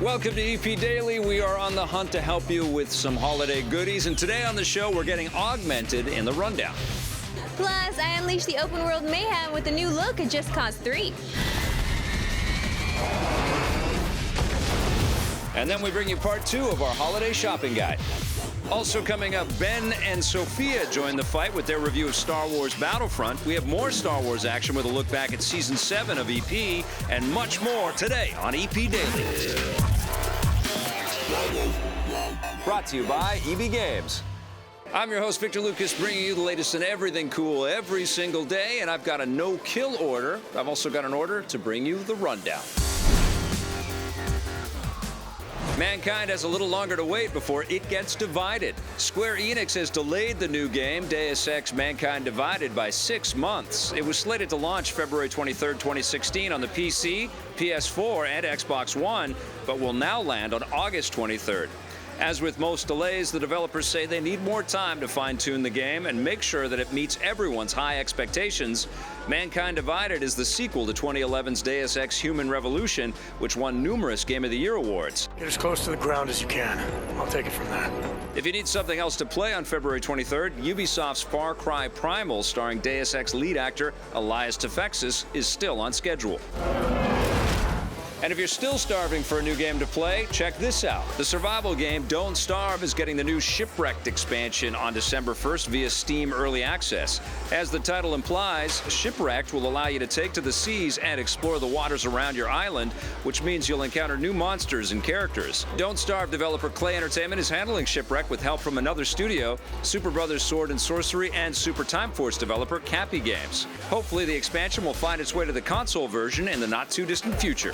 Welcome to EP Daily. We are on the hunt to help you with some holiday goodies, and today on the show we're getting augmented in the rundown. Plus, I unleash the open world mayhem with a new look at Just Cause 3. And then we bring you part 2 of our holiday shopping guide. Also coming up, Ben and Sophia join the fight with their review of Star Wars Battlefront. We have more Star Wars action with a look back at Season 7 of EP, and much more today on EP Daily. Brought to you by EB Games. I'm your host, Victor Lucas, bringing you the latest in everything cool every single day, and I've got a no-kill order. I've also got an order to bring you the rundown. Mankind has a little longer to wait before it gets divided. Square Enix has delayed the new game, Deus Ex Mankind Divided, by 6 months. It was slated to launch February 23, 2016 on the PC, PS4, and Xbox One, but will now land on August 23rd. As with most delays, the developers say they need more time to fine-tune the game and make sure that it meets everyone's high expectations. Mankind Divided is the sequel to 2011's Deus Ex Human Revolution, which won numerous Game of the Year awards. Get as close to the ground as you can. I'll take it from that. If you need something else to play on February 23rd, Ubisoft's Far Cry Primal, starring Deus Ex lead actor Elias Tefexis, is still on schedule. And if you're still starving for a new game to play, check this out. The survival game Don't Starve is getting the new Shipwrecked expansion on December 1st via Steam Early Access. As the title implies, Shipwrecked will allow you to take to the seas and explore the waters around your island, which means you'll encounter new monsters and characters. Don't Starve developer Clay Entertainment is handling Shipwrecked with help from another studio, Super Brothers Sword and Sorcery, and Super Time Force developer Cappy Games. Hopefully the expansion will find its way to the console version in the not-too-distant future.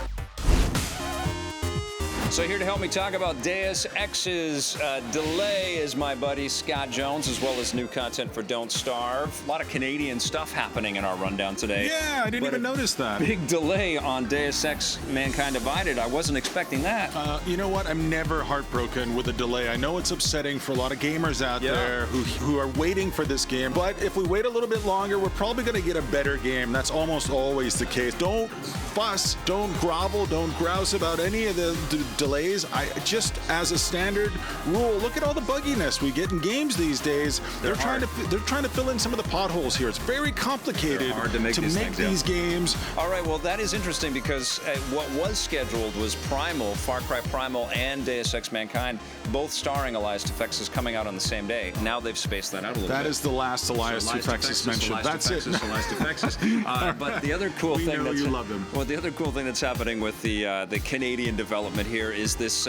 So here to help me talk about Deus Ex's delay is my buddy Scott Jones, as well as new content for Don't Starve. A lot of Canadian stuff happening in our rundown today. Yeah, I didn't even notice that. Big delay on Deus Ex Mankind Divided. I wasn't expecting that. You know what? I'm never heartbroken with a delay. I know it's upsetting for a lot of gamers out there who are waiting for this game. But if we wait a little bit longer, we're probably going to get a better game. That's almost always the case. Don't fuss, don't grovel, don't grouse about any of the delays. I just, as a standard rule, look at all the bugginess we get in games these days. They're trying to fill in some of the potholes here. It's very complicated to make these games. All right, well, that is interesting because what was scheduled was Primal, Far Cry Primal, and Deus Ex Mankind, both starring Elias Tefexis, coming out on the same day. Now they've spaced that out a little bit. That is the last Elias Tefexis mentioned. That's it. Elias Tefexis. But the other cool thing that's you love him. Well, the other cool thing that's happening with the Canadian development here is this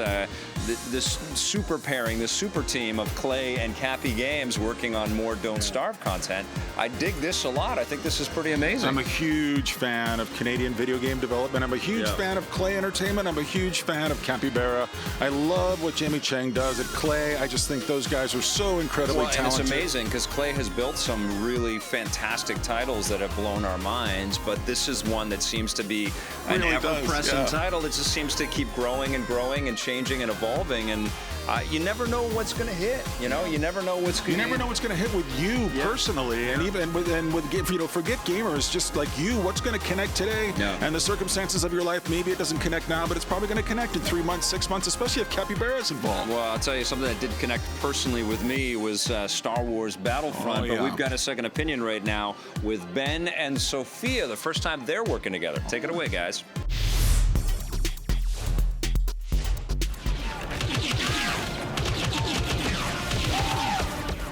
super pairing, this super team of Clay and Cappy Games working on more Don't Starve content. I dig this a lot. I think this is pretty amazing. I'm a huge fan of Canadian video game development. I'm a huge fan of Clay Entertainment. I'm a huge fan of Capybara. I love what Jamie Chang does at Clay. I just think those guys are so incredibly talented. And it's amazing because Clay has built some really fantastic titles that have blown our minds, but this is one that seems to be an ever-present title that just seems to keep growing and growing and changing and evolving, and you never know what's going to hit. You never know what's going to hit. You never know what's going to hit with you personally, and even with forget gamers, just like you, what's going to connect today and the circumstances of your life. Maybe it doesn't connect now, but it's probably going to connect in 3 months, 6 months, especially if Capybara is involved. Well, I'll tell you something that did connect personally with me was Star Wars Battlefront, but we've got a second opinion right now with Ben and Sophia, the first time they're working together. Take it away, guys.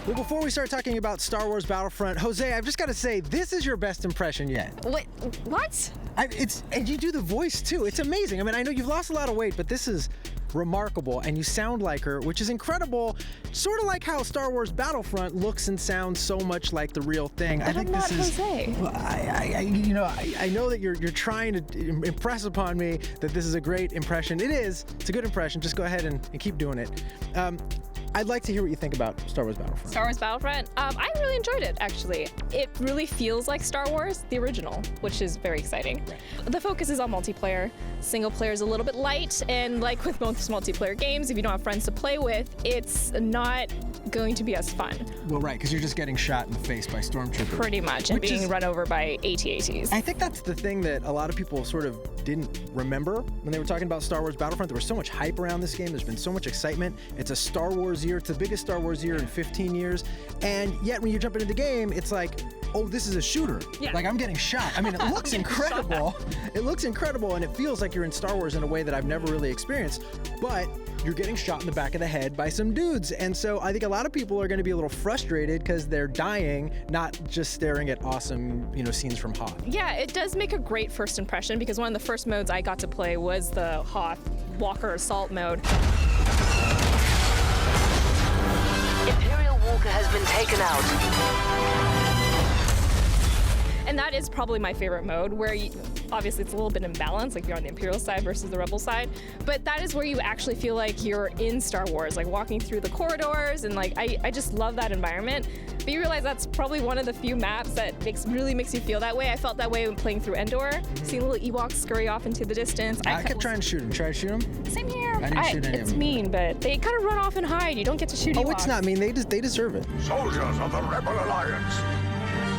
Well, before we start talking about Star Wars Battlefront, Jose, I've just got to say, this is your best impression yet. Wait, what? And you do the voice, too. It's amazing. I mean, I know you've lost a lot of weight, but this is remarkable, and you sound like her, which is incredible. Sort of like how Star Wars Battlefront looks and sounds so much like the real thing. But I think this is Jose. Well, I know that you're trying to impress upon me that this is a great impression. It is. It's a good impression. Just go ahead and keep doing it. I'd like to hear what you think about Star Wars Battlefront. Star Wars Battlefront, I really enjoyed it, actually. It really feels like Star Wars, the original, which is very exciting. Right. The focus is on multiplayer. Single player is a little bit light, and like with most multiplayer games, if you don't have friends to play with, it's not going to be as fun. Well, right, because you're just getting shot in the face by stormtroopers. Pretty much, and being run over by AT-ATs. I think that's the thing that a lot of people sort of didn't remember when they were talking about Star Wars Battlefront. There was so much hype around this game. There's been so much excitement. It's a Star Wars year. It's the biggest Star Wars year in 15 years. And yet when you jump into the game, it's like, oh, this is a shooter. Yeah. Like, I'm getting shot. I mean, it looks incredible. It looks incredible, and it feels like you're in Star Wars in a way that I've never really experienced. But you're getting shot in the back of the head by some dudes. And so I think a lot of people are going to be a little frustrated because they're dying, not just staring at awesome, scenes from Hoth. Yeah, it does make a great first impression, because one of the first modes I got to play was the Hoth Walker Assault mode. Imperial Walker has been taken out. And that is probably my favorite mode, where obviously it's a little bit imbalanced, like you're on the Imperial side versus the Rebel side, but that is where you actually feel like you're in Star Wars, like walking through the corridors, and like I just love that environment. But you realize that's probably one of the few maps that really makes you feel that way. I felt that way when playing through Endor, seeing little Ewoks scurry off into the distance. I kept trying to shoot him. Try to shoot him? Same here. I didn't shoot any of It's them. mean, but they kind of run off and hide. You don't get to shoot Ewoks. Oh, it's not mean. They deserve it. Soldiers of the Rebel Alliance,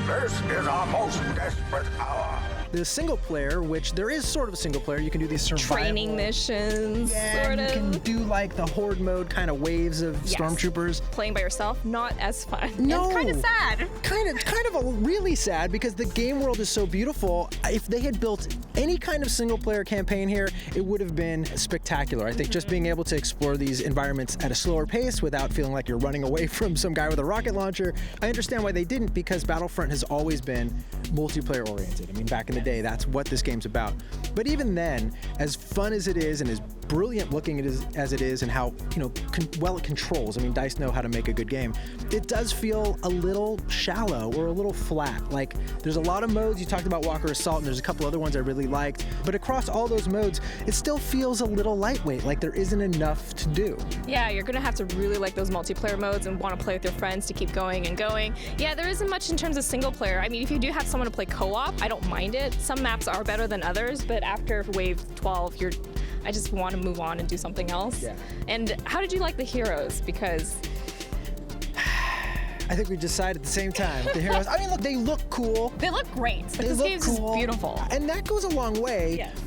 this is our most desperate hour. The single player, which there is sort of a single player, you can do these survival training missions, sort of. You can do like the horde mode kind of waves of stormtroopers. Playing by yourself, not as fun. No, it's kind of sad. Kind of a really sad, because the game world is so beautiful. If they had built any kind of single player campaign here, it would have been spectacular. I think just being able to explore these environments at a slower pace without feeling like you're running away from some guy with a rocket launcher. I understand why they didn't, because Battlefront has always been multiplayer oriented. I mean, back in the day, that's what this game's about. But even then, as fun as it is and as brilliant looking as it is, and how well it controls, I mean, DICE know how to make a good game, it does feel a little shallow or a little flat. Like, there's a lot of modes. You talked about Walker Assault, and there's a couple other ones I really liked, but across all those modes, it still feels a little lightweight, like there isn't enough to do. Yeah, you're gonna have to really like those multiplayer modes and want to play with your friends to keep going and going. Yeah, there isn't much in terms of single player. I mean, if you do have someone to play co-op, I don't mind it. Some maps are better than others, but after wave 12, I just want to move on and do something else. Yeah. And how did you like the heroes? Because I think we decided at the same time. The heroes, I mean, look, they look cool. they look great, but this game is beautiful. And that goes a long way. Yes.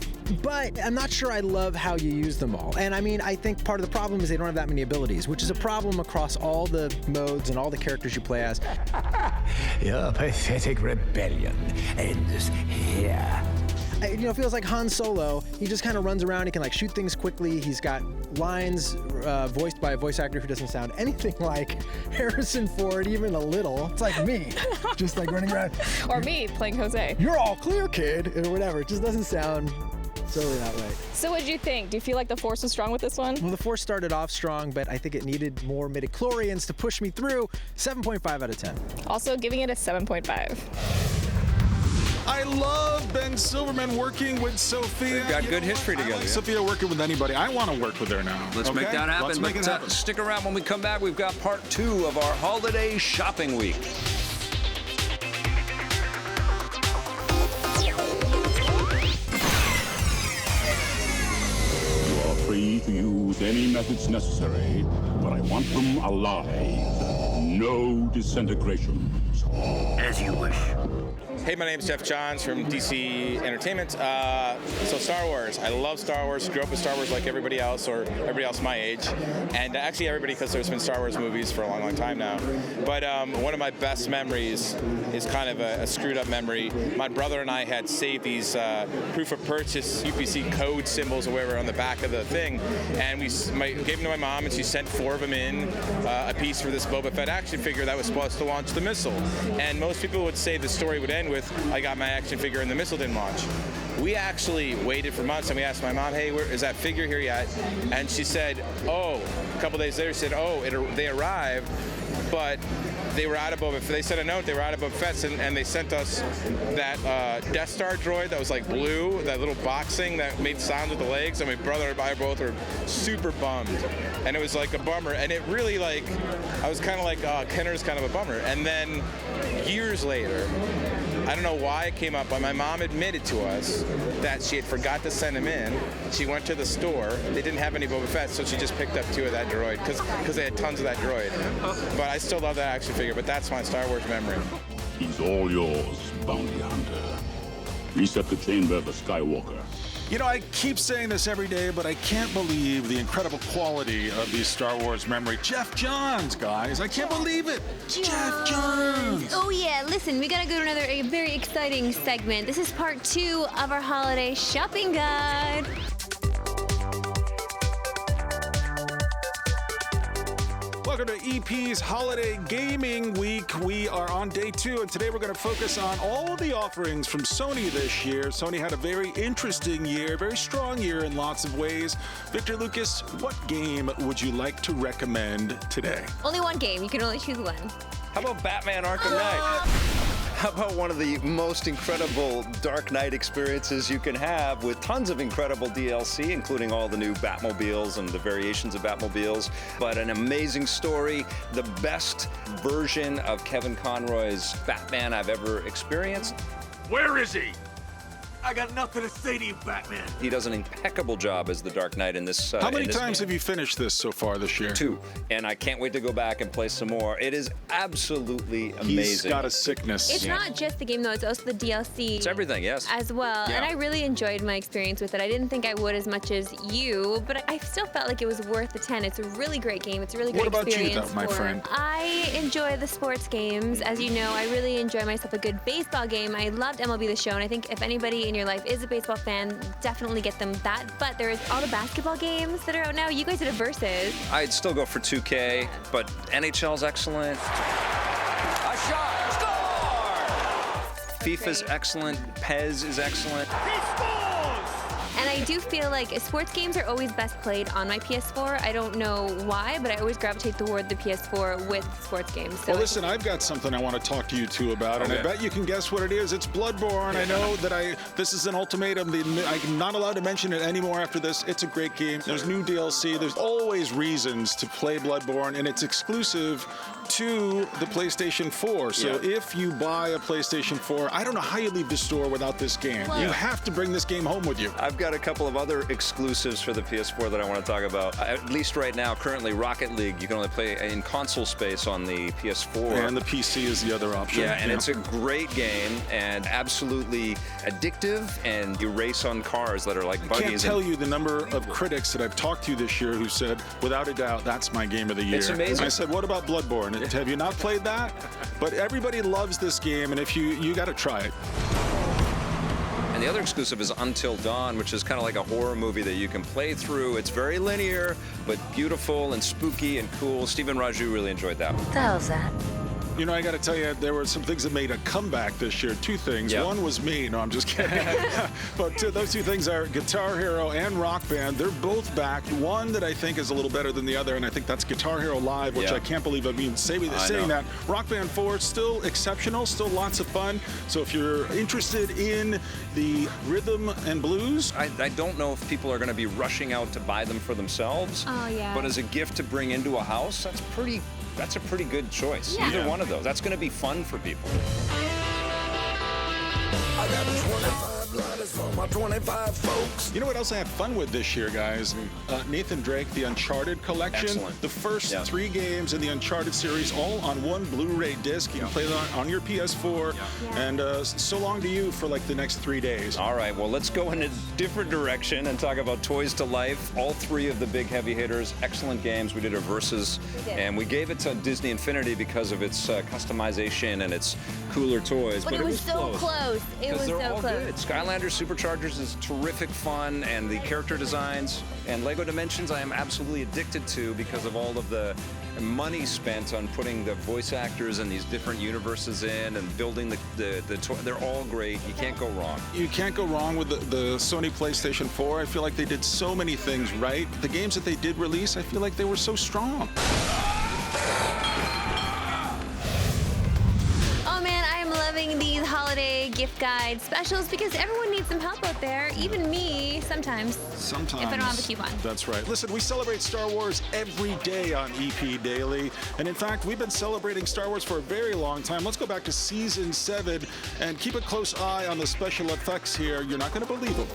But I'm not sure I love how you use them all. And I mean, I think part of the problem is they don't have that many abilities, which is a problem across all the modes and all the characters you play as. Your pathetic rebellion ends here. It feels like Han Solo. He just kind of runs around. He can like shoot things quickly. He's got lines voiced by a voice actor who doesn't sound anything like Harrison Ford, even a little. It's like me, just like running around. Or me playing Jose. You're all clear, kid, or whatever. It just doesn't sound totally that right. So what did you think? Do you feel like the Force was strong with this one? Well, the Force started off strong, but I think it needed more midichlorians to push me through. 7.5 out of 10. Also giving it a 7.5. I love Ben Silverman working with Sophia. They've got good history I together. like Sophia working with anybody. I want to work with her now. Let's okay? make that happen. Let's make it happen. Stick around. When we come back, we've got part 2 of our holiday shopping week. You are free to use any methods necessary, but I want them alive. No disintegrations. As you wish. Hey, my name's Jeff Johns from DC Entertainment. So Star Wars. I love Star Wars. Grew up with Star Wars like everybody else, or everybody else my age. And actually everybody, because there's been Star Wars movies for a long, long time now. But one of my best memories is kind of a screwed up memory. My brother and I had saved these proof of purchase UPC code symbols or whatever on the back of the thing. And we gave them to my mom, and she sent 4 of them in, a piece for this Boba Fett action figure that was supposed to launch the missile. And most people would say the story would end with, I got my action figure and the missile didn't launch. We actually waited for months, and we asked my mom, hey, where is that figure here yet? And she said, a couple days later, she said, they arrived, but they were out of Boba Fett. They sent a note, they were out of Boba Fett, and they sent us that Death Star droid that was like blue, that little box thing that made sounds with the legs, and my brother and I both were super bummed. And it was like a bummer, and it really like, I was kind of like, Kenner's kind of a bummer. And then years later, I don't know why it came up, but my mom admitted to us that she had forgot to send him in. She went to the store. They didn't have any Boba Fett, so she just picked up 2 of that droid because they had tons of that droid. But I still love that action figure, but that's my Star Wars memory. He's all yours, bounty hunter. Reset the chamber of the Skywalker. You know, I keep saying this every day, but I can't believe the incredible quality of these Star Wars memory. Jeff Johns, guys. I can't believe it. Jeff Johns. Oh yeah, listen, we gotta go to a very exciting segment. This is part 2 of our holiday shopping guide. Welcome to EP's Holiday Gaming Week. We are on day 2, and today we're going to focus on all of the offerings from Sony this year. Sony had a very interesting year, very strong year in lots of ways. Victor Lucas, what game would you like to recommend today? Only one game. You can only choose one. How about Batman Arkham Knight? How about one of the most incredible Dark Knight experiences you can have with tons of incredible DLC, including all the new Batmobiles and the variations of Batmobiles, but an amazing story, the best version of Kevin Conroy's Batman I've ever experienced. Where is he? I got nothing to say to you, Batman. He does an impeccable job as the Dark Knight in this. How many times have you finished this so far this year? 2, and I can't wait to go back and play some more. It is absolutely amazing. He's got a sickness. It's not just the game though; it's also the DLC. It's everything, yes. As well, Yeah. and I really enjoyed my experience with it. I didn't think I would as much as you, but I still felt like it was worth the 10. It's a really great game. It's a really great What about you, experience. though, my friend? I enjoy the sports games. As you know, I really enjoy myself a good baseball game. I loved MLB The Show, and I think if anybody in your life is a baseball fan, definitely get them that. But there's all the basketball games that are out now. You guys did a Versus. I'd still go for 2K, but NHL's excellent. A shot! Score! FIFA's excellent. PES is excellent. And I do feel like sports games are always best played on my PS4. I don't know why, but I always gravitate toward the PS4 with sports games. So Well, listen, I've got something I want to talk to you two about, and I bet you can guess what it is. It's Bloodborne. I know that this is an ultimatum. I'm not allowed to mention it anymore after this. It's a great game. There's new DLC. There's always reasons to play Bloodborne, and it's exclusive to the PlayStation 4. So if you buy a PlayStation 4, I don't know how you leave the store without this game. You have to bring this game home with you. I've got a couple of other exclusives for the PS4 that I want to talk about. At least right now, currently, Rocket League, you can only play in console space on the PS4. And the PC is the other option. Yeah, and it's a great game and absolutely addictive, and you race on cars that are like buggies. I can't tell you the number of critics that I've talked to this year who said, without a doubt, that's my game of the year. It's amazing. I said, what about Bloodborne? Have you not played that? But everybody loves this game, and if you got to try it. And the other exclusive is Until Dawn, which is kind of like a horror movie that you can play through. It's very linear, but beautiful and spooky and cool. Stephen Raju really enjoyed that one. What the hell's that? You know, I got to tell you, there were some things that made a comeback this year. 2 things. Yeah. One was me. No, I'm just kidding. But those 2 things are Guitar Hero and Rock Band. They're both back. One that I think is a little better than the other, and I think that's Guitar Hero Live, which I can't believe I've been saying that. Rock Band 4, still exceptional, still lots of fun. So if you're interested in the rhythm and blues, I don't know if people are going to be rushing out to buy them for themselves. Oh, yeah. But as a gift to bring into a house, that's a pretty good choice. Yeah. Either one of those. That's going to be fun for people. I got 25 lighters for my 25 folks. you know what else I had fun with this year, guys? Nathan Drake, the Uncharted collection. Excellent. The first 3 games in the Uncharted series, all on one Blu-ray disc. You can play that on your PS4. And so long to you for like the next 3 days. All right, well, let's go in a different direction and talk about Toys to Life. All 3 of the big heavy hitters, excellent games. We did a Versus, and we gave it to Disney Infinity because of its customization and its cooler toys. But it was so close. It was they're so all close. good. Skylanders Superchargers is terrific fun, and the character designs. And Lego Dimensions I am absolutely addicted to because of all of the money spent on putting the voice actors in these different universes in and building the toy. They're all great. You can't go wrong. You can't go wrong with the Sony PlayStation 4. I feel like they did so many things right. The games that they did release, I feel like they were so strong. gift guides, specials, because everyone needs some help out there, even me sometimes. Sometimes. If I don't have a coupon. That's right. Listen, we celebrate Star Wars every day on EP Daily. And in fact, we've been celebrating Star Wars for a very long time. Let's go back to Season 7 and keep a close eye on the special effects here. You're not going to believe them.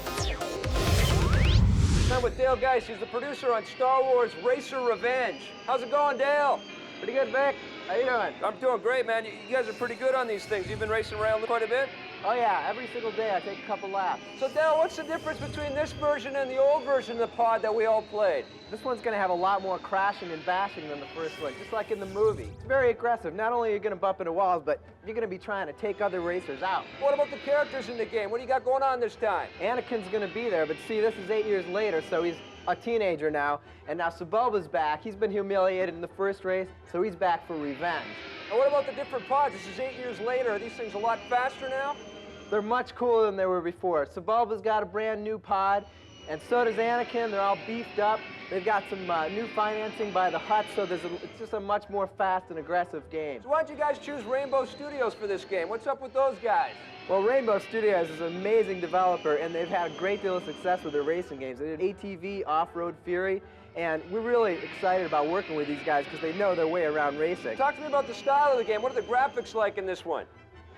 I'm with Dale Geist. He's the producer on Star Wars Racer Revenge. How's it going, Dale? Pretty good, Vic. How you doing? I'm doing great, man. You guys are pretty good on these things. You've been racing around quite a bit? Oh, yeah. Every single day I take a couple laps. So, Dale, what's the difference between this version and the old version of the pod that we all played? This one's going to have a lot more crashing and bashing than the first one, just like in the movie. It's very aggressive. Not only are you going to bump into walls, but you're going to be trying to take other racers out. What about the characters in the game? What do you got going on this time? Anakin's going to be there, but see, this is 8 years later, so he's a teenager now. And now Sebulba's back. He's been humiliated in the first race, so he's back for revenge. And what about the different pods? This is 8 years later. Are these things a lot faster now? They're much cooler than they were before. Sebulba's got a brand new pod, and so does Anakin. They're all beefed up. They've got some new financing by the Hutt, so it's just a much more fast and aggressive game. So why'd you guys choose Rainbow Studios for this game? What's up with those guys? Well, Rainbow Studios is an amazing developer, and they've had a great deal of success with their racing games. They did ATV, Off-Road Fury, and we're really excited about working with these guys because they know their way around racing. Talk to me about the style of the game. What are the graphics like in this one?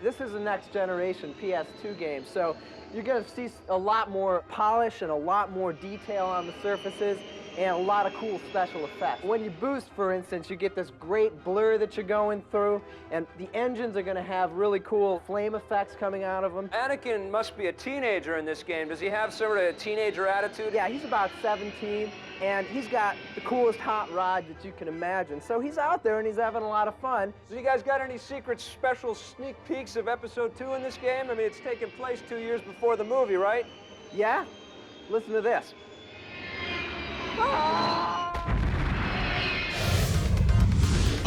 This is a next generation PS2 game, so you're going to see a lot more polish and a lot more detail on the surfaces and a lot of cool special effects. When you boost, for instance, you get this great blur that you're going through, and the engines are going to have really cool flame effects coming out of them. Anakin must be a teenager in this game. Does he have sort of a teenager attitude? Yeah, he's about 17, and he's got the coolest hot rod that you can imagine. So he's out there and he's having a lot of fun. So you guys got any secret special sneak peeks of Episode 2 in this game? I mean, it's taking place 2 years before the movie, right? Yeah? Listen to this.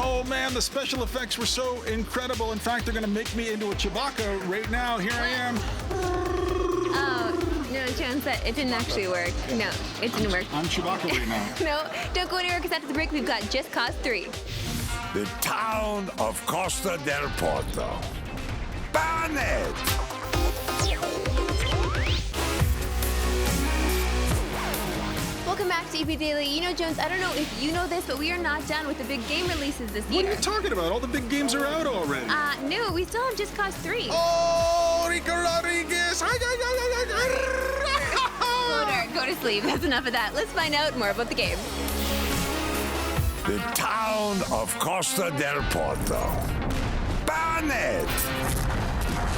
Oh man, the special effects were so incredible. In fact, they're going to make me into a Chewbacca right now. Here I am. Oh, no, Jones, it didn't actually work. No, it didn't work. I'm Chewbacca right now. No, don't go anywhere because after the break, we've got Just Cause 3. The town of Costa del Porto. Ban it! Welcome back to EP Daily. You know, Jones, I don't know if you know this, but we are not done with the big game releases this year. What are you talking about? All the big games are out already. No, we still have Just Cause 3. Oh, Rico Rodriguez! Floater, go to sleep. That's enough of that. Let's find out more about the game. The town of Costa del Porto. Ban it!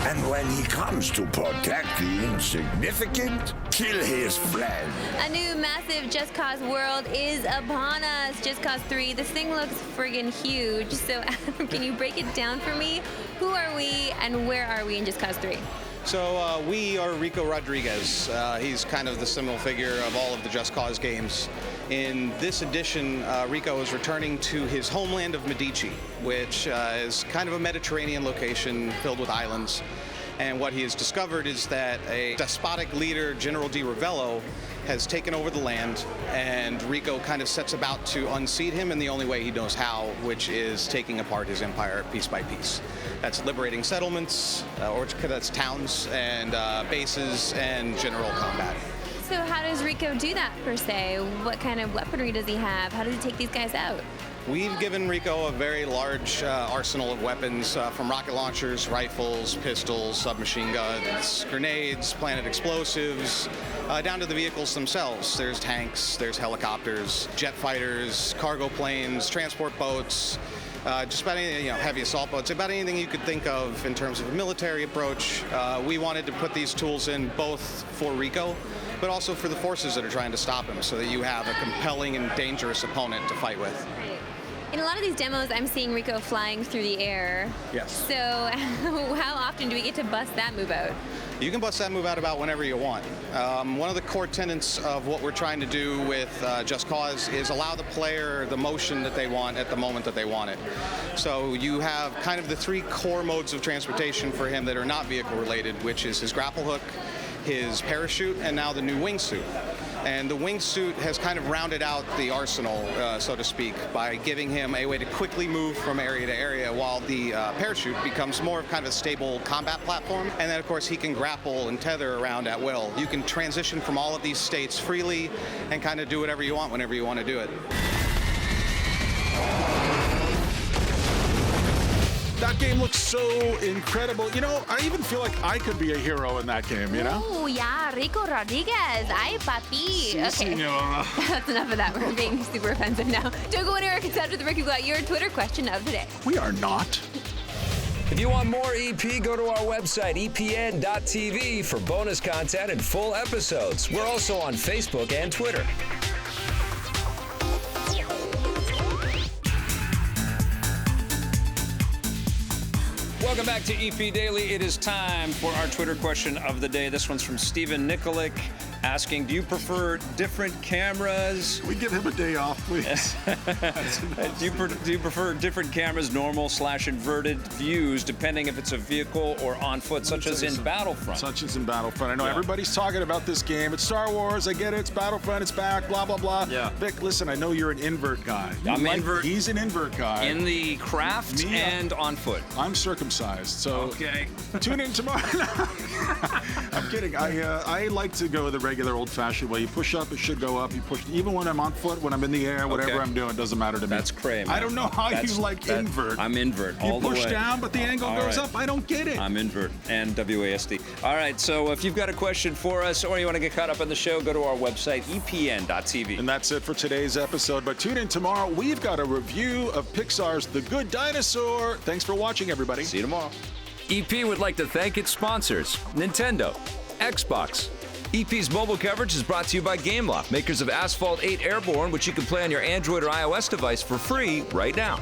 And when he comes to protect the insignificant, kill his friend. A new massive Just Cause world is upon us. Just Cause 3. This thing looks friggin' huge. So, Adam, can you break it down for me? Who are we and where are we in Just Cause 3? So we are Rico Rodriguez. He's kind of the seminal figure of all of the Just Cause games. In this edition, Rico is returning to his homeland of Medici, which is kind of a Mediterranean location filled with islands. And what he has discovered is that a despotic leader, General Di Ravello, has taken over the land, and Rico kind of sets about to unseat him in the only way he knows how, which is taking apart his empire piece by piece. That's liberating settlements, or that's towns and bases and general combat. So how does Rico do that, per se? What kind of weaponry does he have? How does he take these guys out? We've given Rico a very large arsenal of weapons, from rocket launchers, rifles, pistols, submachine guns, grenades, planet explosives, down to the vehicles themselves. There's tanks, there's helicopters, jet fighters, cargo planes, transport boats, just about anything, heavy assault boats, about anything you could think of in terms of a military approach. We wanted to put these tools in both for Rico, but also for the forces that are trying to stop him, so that you have a compelling and dangerous opponent to fight with. In a lot of these demos, I'm seeing Rico flying through the air. Yes. So how often do we get to bust that move out? You can bust that move out about whenever you want. One of the core tenets of what we're trying to do with Just Cause is allow the player the motion that they want at the moment that they want it. So you have kind of the three core modes of transportation for him that are not vehicle related, which is his grapple hook, his parachute, and now the new wingsuit. And the wingsuit has kind of rounded out the arsenal, so to speak, by giving him a way to quickly move from area to area, while the parachute becomes more of kind of a stable combat platform. And then, of course, he can grapple and tether around at will. You can transition from all of these states freely and kind of do whatever you want whenever you want to do it. That game looks so incredible. You know, I even feel like I could be a hero in that game, you know? Oh, yeah, Rico Rodriguez. Ay, papi. Sí, Okay. señora. That's enough of that. We're being super offensive now. Don't go anywhere, because after the break, we've got your Twitter question of the day. We are not. If you want more EP, go to our website, epn.tv, for bonus content and full episodes. We're also on Facebook and Twitter. Welcome back to EP Daily. It is time for our Twitter question of the day. This one's from Stephen Nikolic, asking, do you prefer different cameras? We give him a day off, please. do you prefer different cameras, normal/inverted views, depending if it's a vehicle or on foot, such as in Battlefront? Such as in Battlefront. I know everybody's talking about this game. It's Star Wars. I get it. It's Battlefront. It's back. Blah, blah, blah. Yeah. Vic, listen, I know you're an invert guy. I'm invert. He's an invert guy. In the craft and on foot. I'm circumcised, so okay. Tune in tomorrow. I'm kidding. I like to go the regular old-fashioned way. You push up, it should go up. You push, even when I'm on foot, when I'm in the air, whatever I'm doing, it doesn't matter to me. That's crazy, man. I don't know how you like invert. I'm invert all the way. You push down, but the angle goes up. I don't get it. I'm invert and WASD. All right, so if you've got a question for us or you want to get caught up on the show, go to our website, epn.tv. And that's it for today's episode. But tune in tomorrow. We've got a review of Pixar's The Good Dinosaur. Thanks for watching, everybody. See you tomorrow. EP would like to thank its sponsors, Nintendo, Xbox. EP's mobile coverage is brought to you by Gameloft, makers of Asphalt 8 Airborne, which you can play on your Android or iOS device for free right now.